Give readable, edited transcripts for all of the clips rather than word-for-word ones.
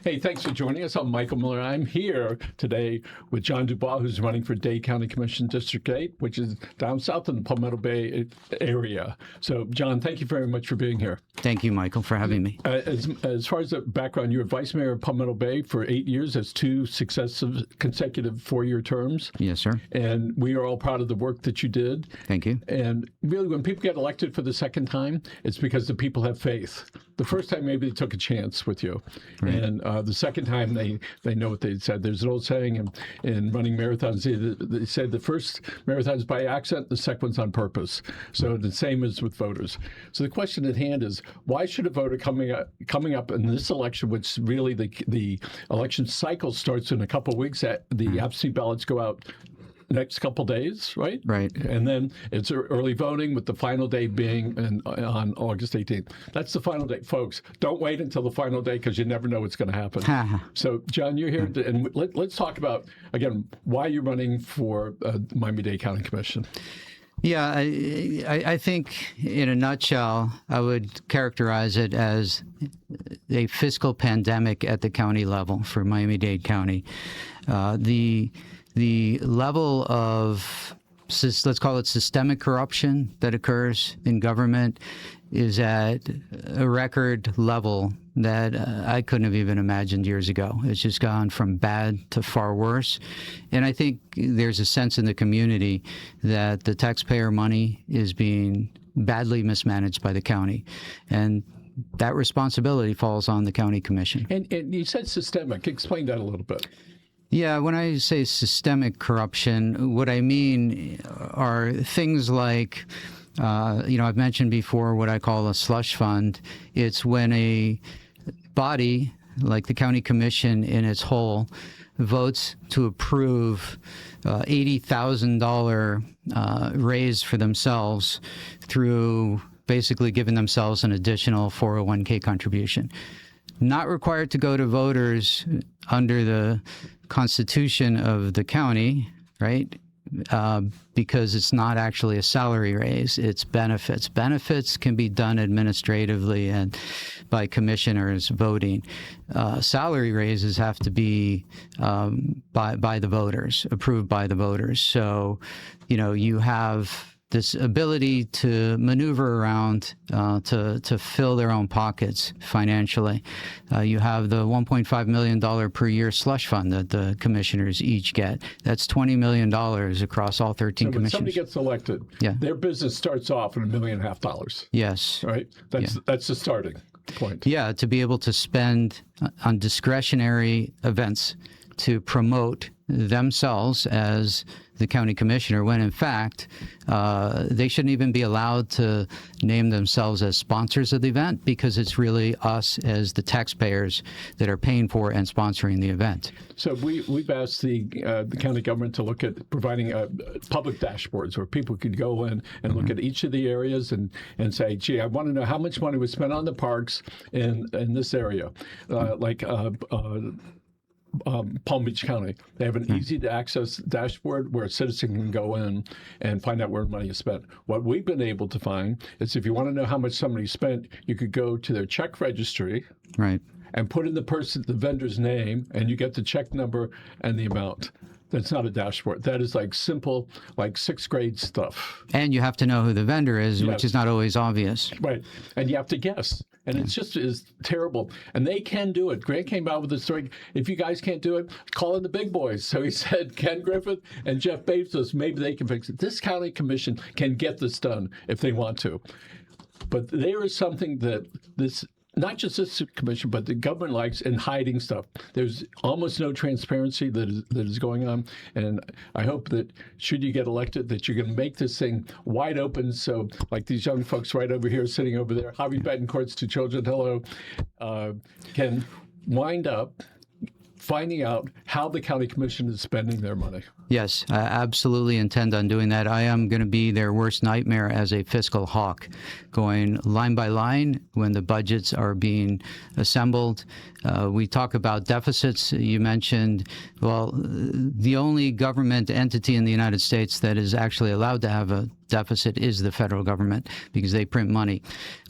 Hey, thanks for joining us. I'm Michael Miller. I'm here today with John DuBois, who's running for Dade County Commission District 8, which is down south in the Palmetto Bay area. So, John, thank you very much for being here. Thank you, Michael, for having me. As far as the background, you were vice mayor of Palmetto Bay for 8 years as 2 consecutive 4-year terms. Yes, sir. And we are all proud of the work that you did. Thank you. And really, when people get elected for the second time, it's because the people have faith. The first time, maybe they took a chance with you. Right. And the second time, they know what they said. There's an old saying in running marathons, they said the first marathon's by accident, the second one's on purpose. So the same as with voters. So the question at hand is, why should a voter coming up in this election, which really the election cycle starts in a couple of weeks, the absentee ballots go out next couple days, right? Right. And then it's early voting, with the final day being on August 18th. That's the final day. Folks, don't wait until the final day, because you never know what's going to happen. So, John, you're here, and let's talk about, again, why you're running for Miami-Dade County Commission. Yeah, I think in a nutshell, I would characterize it as a fiscal pandemic at the county level for Miami-Dade County. The level of, let's call it systemic corruption that occurs in government is at a record level that I couldn't have even imagined years ago. It's just gone from bad to far worse. And I think there's a sense in the community that the taxpayer money is being badly mismanaged by the county. And that responsibility falls on the county commission. And you said systemic. Explain that a little bit. Yeah, when I say systemic corruption, what I mean are things like, I've mentioned before what I call a slush fund. It's when a body like the county commission in its whole votes to approve $80,000 raise for themselves through basically giving themselves an additional 401k contribution. Not required to go to voters under the Constitution of the county, right? Because it's not actually a salary raise, it's benefits. Benefits can be done administratively and by commissioners voting. Salary raises have to be by the voters, approved by the voters. So, you have this ability to maneuver around to fill their own pockets financially. You have the $1.5 million per year slush fund that the commissioners each get. That's $20 million across all 13 commissioners. When somebody gets elected, their business starts off at $1.5 million. Yes. Right? That's the starting point. Yeah, to be able to spend on discretionary events to promote themselves as the county commissioner, when in fact they shouldn't even be allowed to name themselves as sponsors of the event, because it's really us as the taxpayers that are paying for and sponsoring the event. So we've asked the county government to look at providing public dashboards where people could go in and look at each of the areas and say, gee, I want to know how much money was spent on the parks in this area, Palm Beach County. They have an easy-to-access dashboard where a citizen can go in and find out where money is spent. What we've been able to find is, if you want to know how much somebody spent, you could go to their check registry, right, and put in the vendor's name, and you get the check number and the amount. That's not a dashboard. That is like simple, like 6th grade stuff. And you have to know who the vendor is, which is not always obvious. Right. And you have to guess. And it's just is terrible. And they can do it. Grant came out with a story. If you guys can't do it, call in the big boys. So he said Ken Griffith and Jeff Bezos, maybe they can fix it. This county commission can get this done if they want to. But there is something that not just this commission, but the government likes in hiding stuff. There's almost no transparency that is going on. And I hope that should you get elected, that you're going to make this thing wide open. So like these young folks right over here, sitting over there, Javi Betancourt's 2 children, hello, can wind up finding out how the county commission is spending their money. Yes, I absolutely intend on doing that. I am going to be their worst nightmare as a fiscal hawk, going line by line when the budgets are being assembled. We talk about deficits. You mentioned, well, the only government entity in the United States that is actually allowed to have a deficit is the federal government, because they print money.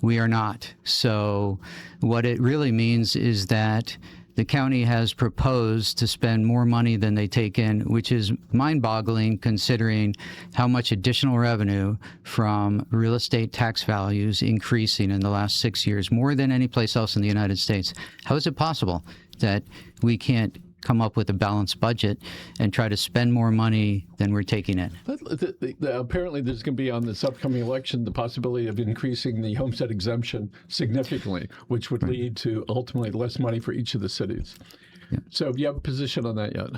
We are not. So what it really means is that the county has proposed to spend more money than they take in, which is mind-boggling considering how much additional revenue from real estate tax values increasing in the last 6 years, more than any place else in the United States. How is it possible that we can't come up with a balanced budget and try to spend more money than we're taking in? Apparently, there's going to be on this upcoming election the possibility of increasing the homestead exemption significantly, which would lead to ultimately less money for each of the cities. Yeah. So do you have a position on that yet?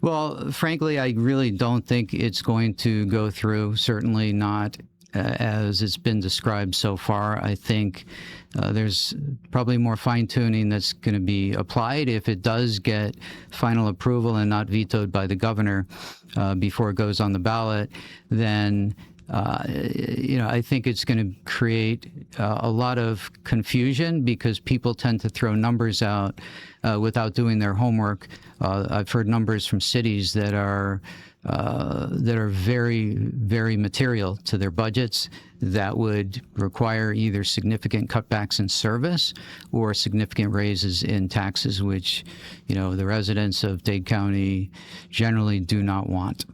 Well, frankly, I really don't think it's going to go through, certainly not as it's been described so far. I think there's probably more fine-tuning that's going to be applied if it does get final approval and not vetoed by the governor before it goes on the ballot. Then I think it's going to create a lot of confusion because people tend to throw numbers out without doing their homework. I've heard numbers from cities that are very, very material to their budgets that would require either significant cutbacks in service or significant raises in taxes, which, the residents of Dade County generally do not want.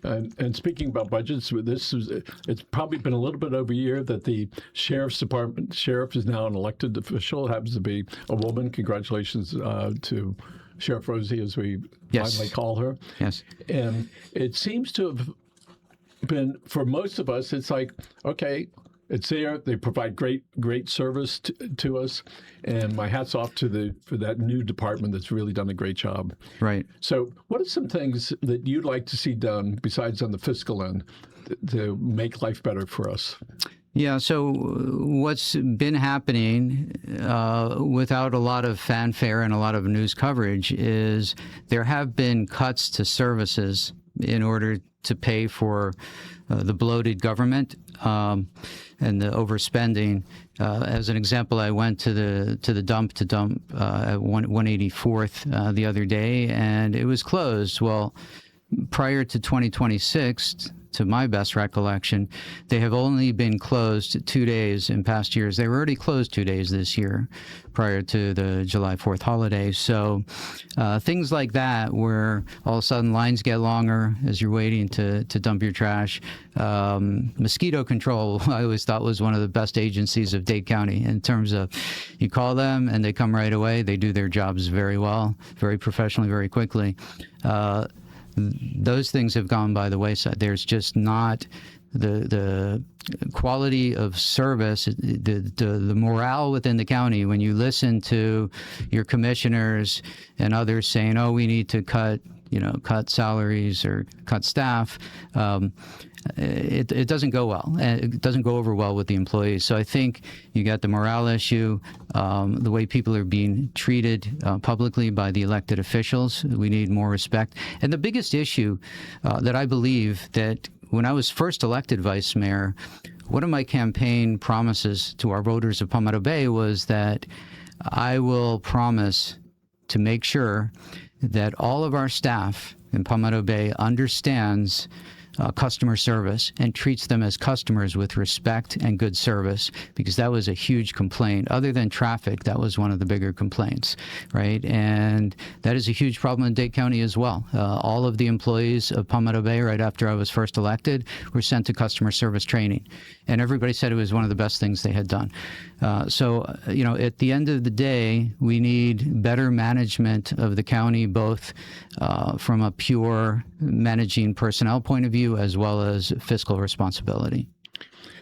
And speaking about budgets, it's probably been a little bit over a year that the sheriff is now an elected official. It happens to be a woman. Congratulations to Sheriff Rosie, as we finally call her. Yes. And it seems to have been, for most of us, it's like, okay, it's there. They provide great service to us. And my hat's off for that new department that's really done a great job. Right. So what are some things that you'd like to see done besides on the fiscal end to make life better for us? Yeah, so what's been happening without a lot of fanfare and a lot of news coverage is there have been cuts to services in order to pay for the bloated government and the overspending. As an example, I went to the dump at 184th the other day, and it was closed. Well, prior to 2026, to my best recollection, they have only been closed 2 days in past years. They were already closed 2 days this year prior to the July 4th holiday. So things like that where all of a sudden lines get longer as you're waiting to dump your trash. Mosquito control, I always thought, was one of the best agencies of Dade County in terms of you call them and they come right away. They do their jobs very well, very professionally, very quickly. Those things have gone by the wayside. There's just not the quality of service, the morale within the county. When you listen to your commissioners and others saying, "Oh, we need to cut salaries or cut staff," it doesn't go well. It doesn't go over well with the employees. So I think you got the morale issue, the way people are being treated publicly by the elected officials. We need more respect. And the biggest issue that I believe that when I was first elected vice mayor, one of my campaign promises to our voters of Palmetto Bay was that I will promise to make sure that all of our staff in Palmetto Bay understands customer service and treats them as customers with respect and good service, because that was a huge complaint. Other than traffic, that was one of the bigger complaints, right? And that is a huge problem in Dade County as well. All of the employees of Palmetto Bay, right after I was first elected, were sent to customer service training. And everybody said it was one of the best things they had done. So, at the end of the day, we need better management of the county, both from a pure managing personnel point of view as well as fiscal responsibility.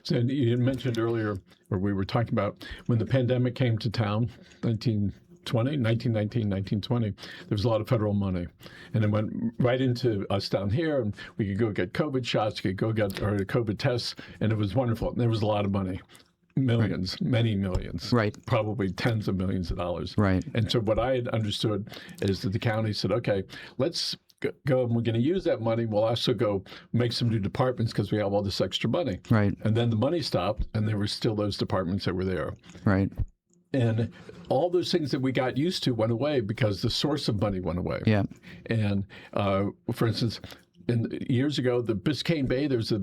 So you mentioned earlier, or we were talking about when the pandemic came to town, 1919, 1920, there was a lot of federal money. And it went right into us down here, and we could go get COVID shots, we could go get our COVID tests, and it was wonderful. And there was a lot of money. Millions, right. Many millions, right? Probably tens of millions of dollars, right? And so what I had understood is that the county said, okay, let's go and we're going to use that money. We'll also go make some new departments because we have all this extra money, right? And then the money stopped, and there were still those departments that were there, right? And all those things that we got used to went away because the source of money went away. Yeah. And for instance, years ago, the Biscayne Bay, there was a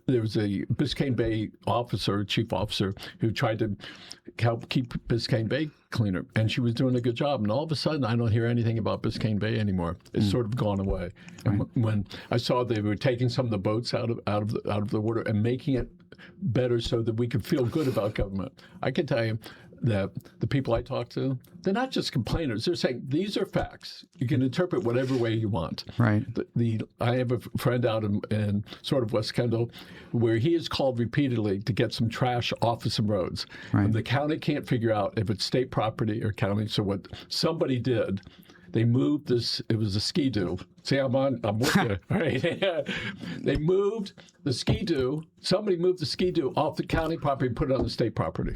Biscayne Bay officer, chief officer, who tried to help keep Biscayne Bay cleaner, and she was doing a good job. And all of a sudden, I don't hear anything about Biscayne Bay anymore. It's sort of gone away. And when I saw they were taking some of the boats out of the water and making it better so that we could feel good about government, I can tell you that the people I talk to, they're not just complainers. They're saying, these are facts. You can interpret whatever way you want. Right. I have a friend out in sort of West Kendall where he is called repeatedly to get some trash off of some roads. Right. And the county can't figure out if it's state property or county. So what somebody did, they moved this, it was a ski-doo. See, I'm with you, right? They moved the ski-doo, somebody moved the ski-doo off the county property and put it on the state property.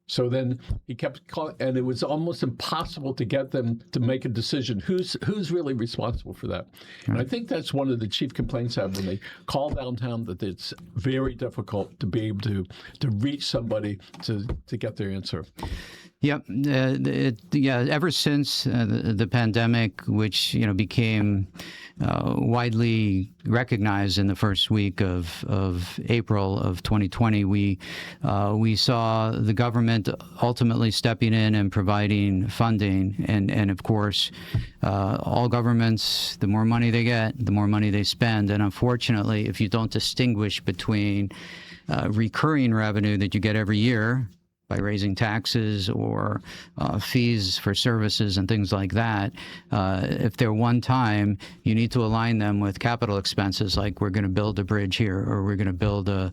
So then he kept calling, and it was almost impossible to get them to make a decision. Who's really responsible for that? And I think that's one of the chief complaints I have when they call downtown, that it's very difficult to be able to reach somebody to get their answer. Yep. Ever since the pandemic, which became widely recognized in the first week of April of 2020, we saw the government ultimately stepping in and providing funding, and of course, all governments, the more money they get, the more money they spend, and unfortunately, if you don't distinguish between recurring revenue that you get every year by raising taxes or fees for services and things like that, if they're one time, you need to align them with capital expenses, like we're going to build a bridge here, or we're going to build a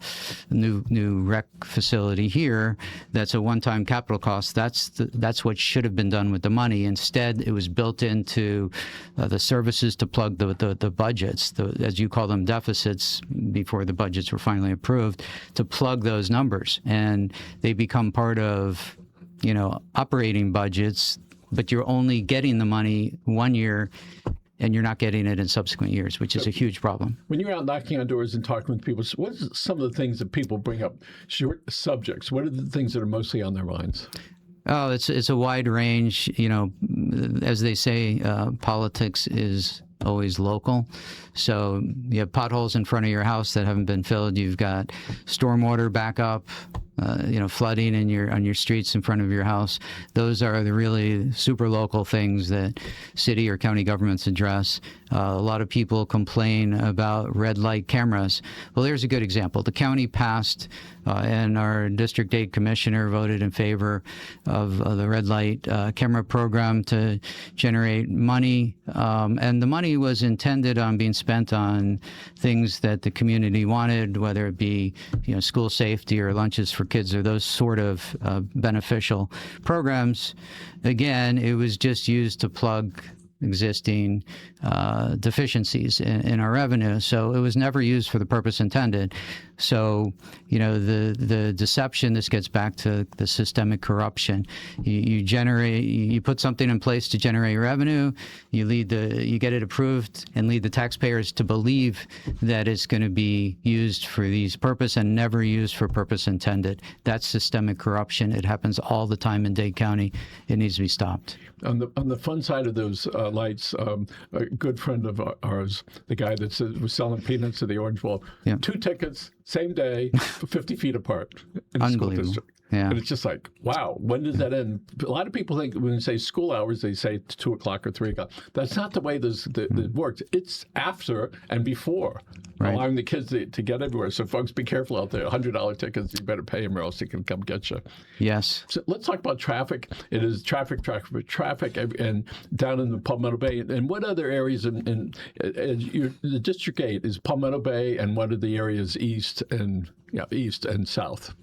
new rec facility here. That's a one-time capital cost. That's what should have been done with the money. Instead, it was built into the services to plug the budgets, as you call them, deficits, before the budgets were finally approved, to plug those numbers, and they become part of operating budgets, but you're only getting the money one year and you're not getting it in subsequent years, which is a huge problem. When you're out knocking on doors and talking with people, what are some of the things that people bring up? Short subjects. What are the things that are mostly on their minds? Oh, it's a wide range. As they say, politics is always local. So you have potholes in front of your house that haven't been filled. You've got stormwater backup, flooding on your streets in front of your house. Those are the really super local things that city or county governments address. A lot of people complain about red light cameras. Well, there's a good example. The county passed, and our District 8 Commissioner voted in favor of the red light camera program to generate money. And the money was intended on being spent on things that the community wanted, whether it be school safety or lunches for kids or those sort of beneficial programs. Again, it was just used to plug existing deficiencies in our revenue. So it was never used for the purpose intended. So, the deception, this gets back to the systemic corruption. You put something in place to generate revenue, you get it approved and lead the taxpayers to believe that it's going to be used for these purpose and never used for purpose intended. That's systemic corruption. It happens all the time in Dade County. It needs to be stopped. On the fun side of those lights, a good friend of ours, the guy that was selling peanuts at the Orange Bowl, 2 tickets, same day, 50 feet apart in the school district. Yeah. And it's just like, wow, when does that end? A lot of people think when they say school hours, they say 2 o'clock or 3 o'clock. That's not the way it works. It's after and before, allowing the kids to get everywhere. So folks, be careful out there. $100 tickets, you better pay them or else they can come get you. Yes. So let's talk about traffic. It is traffic, and down in the Palmetto Bay. And what other areas the District 8 is Palmetto Bay, and what are the areas east and south?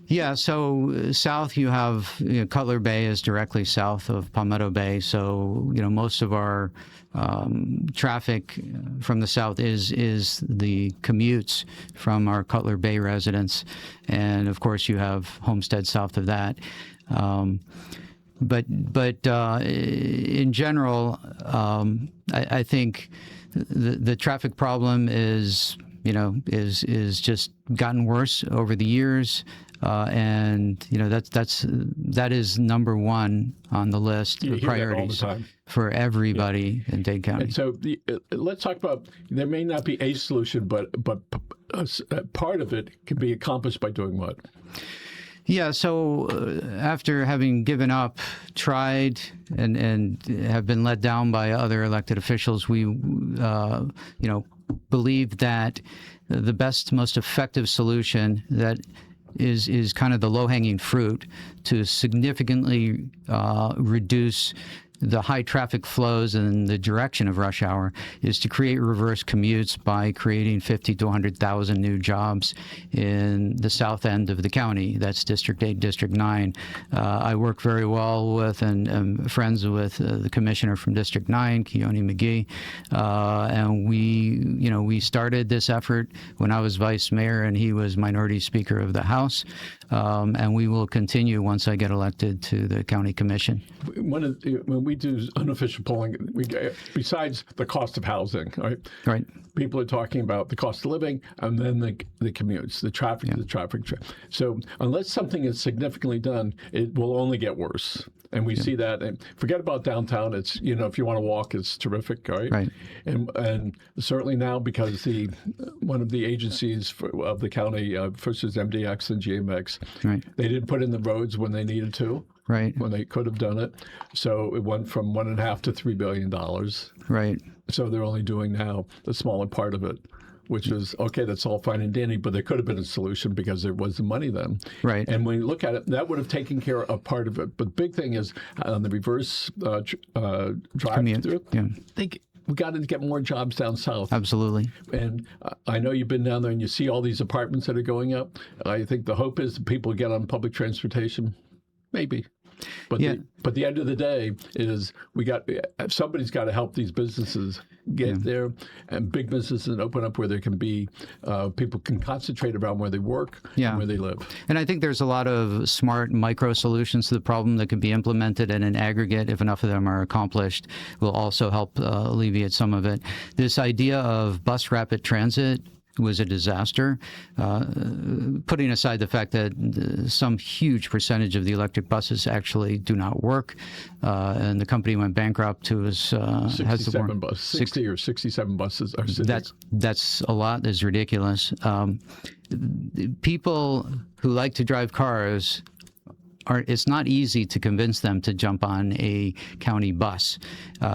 Yeah, so south you have Cutler Bay is directly south of Palmetto Bay. So most of our traffic from the south is the commutes from our Cutler Bay residents, and of course you have Homestead south of that. But in general, I think the traffic problem is just gotten worse over the years. And that is number one on the list You of hear that all the priorities time. for everybody in Dade County. And so let's talk about, there may not be a solution, but part of it can be accomplished by doing what? Yeah, so after having given up, tried, and have been let down by other elected officials, we, believe that the best, most effective solution that is kind of the low-hanging fruit to significantly reduce the high traffic flows in the direction of rush hour is to create reverse commutes by creating 50 to 100,000 new jobs in the south end of the county. That's District 8, District 9. I work very well with and am friends with the commissioner from District 9, Keone McGee, and we started this effort when I was vice mayor and he was minority speaker of the House, and we will continue once I get elected to the county commission. When we do unofficial polling, besides the cost of housing, Right. People are talking about the cost of living and then the commutes, the traffic. So unless something is significantly done, it will only get worse. And we see that. And forget about downtown. It's, if you want to walk, it's terrific, right? Right. And certainly now, because one of the agencies of the county, first is MDX and GMX, Right. they didn't put in the roads when they needed to. Right. When they could have done it. So it went from $1.5 to $3 billion. Right. So they're only doing now the smaller part of it, which is, okay, that's all fine and dandy, but there could have been a solution because there was the money then. Right. And when you look at it, that would have taken care of part of it. But the big thing is on the reverse drive-through, Yeah. I think we got to get more jobs down south. Absolutely. And I know you've been down there and you see all these apartments that are going up. I think the hope is that people get on public transportation. Maybe. But the end of the day is somebody's got to help these businesses get there, and big businesses open up where there can be people can concentrate around where they work and where they live. And I think there's a lot of smart micro solutions to the problem that can be implemented, and in aggregate, if enough of them are accomplished, will also help alleviate some of it. This idea of bus rapid transit was a disaster, putting aside the fact that some huge percentage of the electric buses actually do not work, and the company went bankrupt. Who has 67 buses, 60 or 67 buses are sitting. That's a lot. Is ridiculous. People who like to drive cars. It's not easy to convince them to jump on a county bus.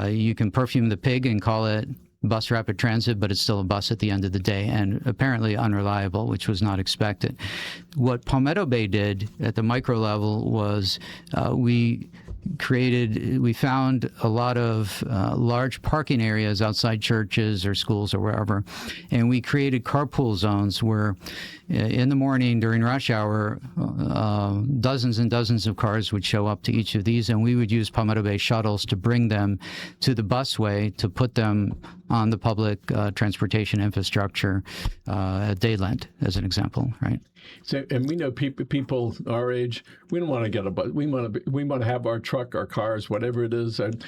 You can perfume the pig and call it bus rapid transit, but it's still a bus at the end of the day, and apparently unreliable, which was not expected. What Palmetto Bay did at the micro level was we found a lot of large parking areas outside churches or schools or wherever, and we created carpool zones where in the morning during rush hour, dozens and dozens of cars would show up to each of these, and we would use Palmetto Bay shuttles to bring them to the busway to put them on the public transportation infrastructure at Dadeland, as an example, right? So, and we know people our age, we don't want to get a bus. We want to have our truck, our cars, whatever it is. And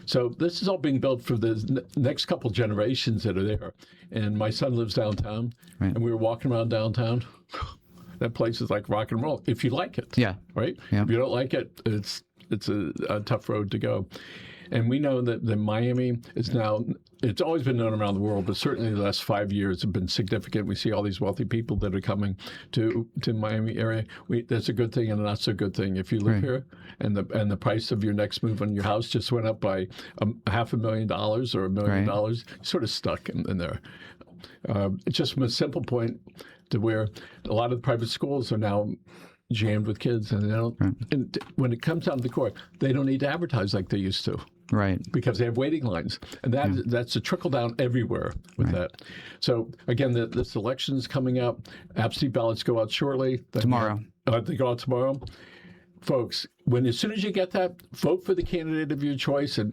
so this is all being built for the next couple generations that are there. And my son lives downtown, and we were walking around downtown. That place is like rock and roll if you like it. Yeah. Right. Yeah. If you don't like it, it's a tough road to go. And we know that Miami is now, it's always been known around the world, but certainly the last 5 years have been significant. We see all these wealthy people that are coming to Miami area. That's a good thing and a not so good thing. If you live here and the price of your next move on your house just went up by $500,000 or $1 million, you're sort of stuck in there. It's just from a simple point to where a lot of the private schools are now jammed with kids, and they don't. And when it comes down to the core, they don't need to advertise like they used to. Right. Because they have waiting lines. And that's a trickle down everywhere with that. So, again, this election is coming up. Absentee ballots go out shortly. Tomorrow. They go out tomorrow. Folks, as soon as you get that, vote for the candidate of your choice and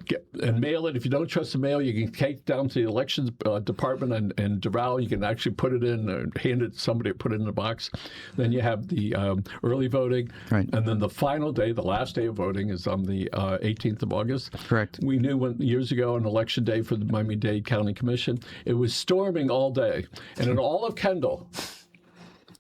mail it. If you don't trust the mail, you can take it down to the elections department and Doral. You can actually put it in or hand it to somebody to put it in a box. Then you have the early voting. Right. And then the final day, the last day of voting is on the 18th of August. Correct. We knew years ago on election day for the Miami-Dade County Commission, it was storming all day. And in all of Kendall,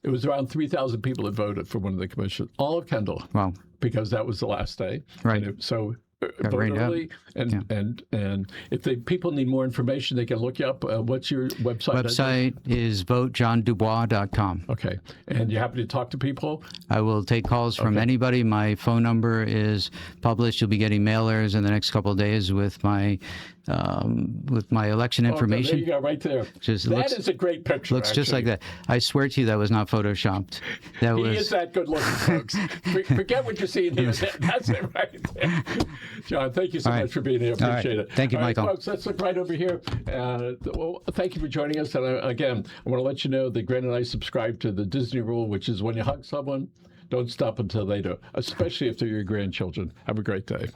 It was around 3,000 people that voted for one of the commissioners, all of Kendall, Wow. because that was the last day. Right. So vote rained out. early, and if people need more information, they can look you up. What's your website? Website is votejohndubois.com. Okay. And you happy to talk to people? I will take calls from anybody. My phone number is published. You'll be getting mailers in the next couple of days with my election information. There you go, right there. That is a great picture. Looks just like that. I swear to you, that was not photoshopped. He is that good looking, folks. Forget what you're seeing here. That's it right there. John, thank you so much for being here. Appreciate it. Thank you, Michael. Folks, let's look right over here. Well, thank you for joining us. And again, I want to let you know that Grant and I subscribe to the Disney rule, which is when you hug someone, don't stop until they do, especially if they're your grandchildren. Have a great day.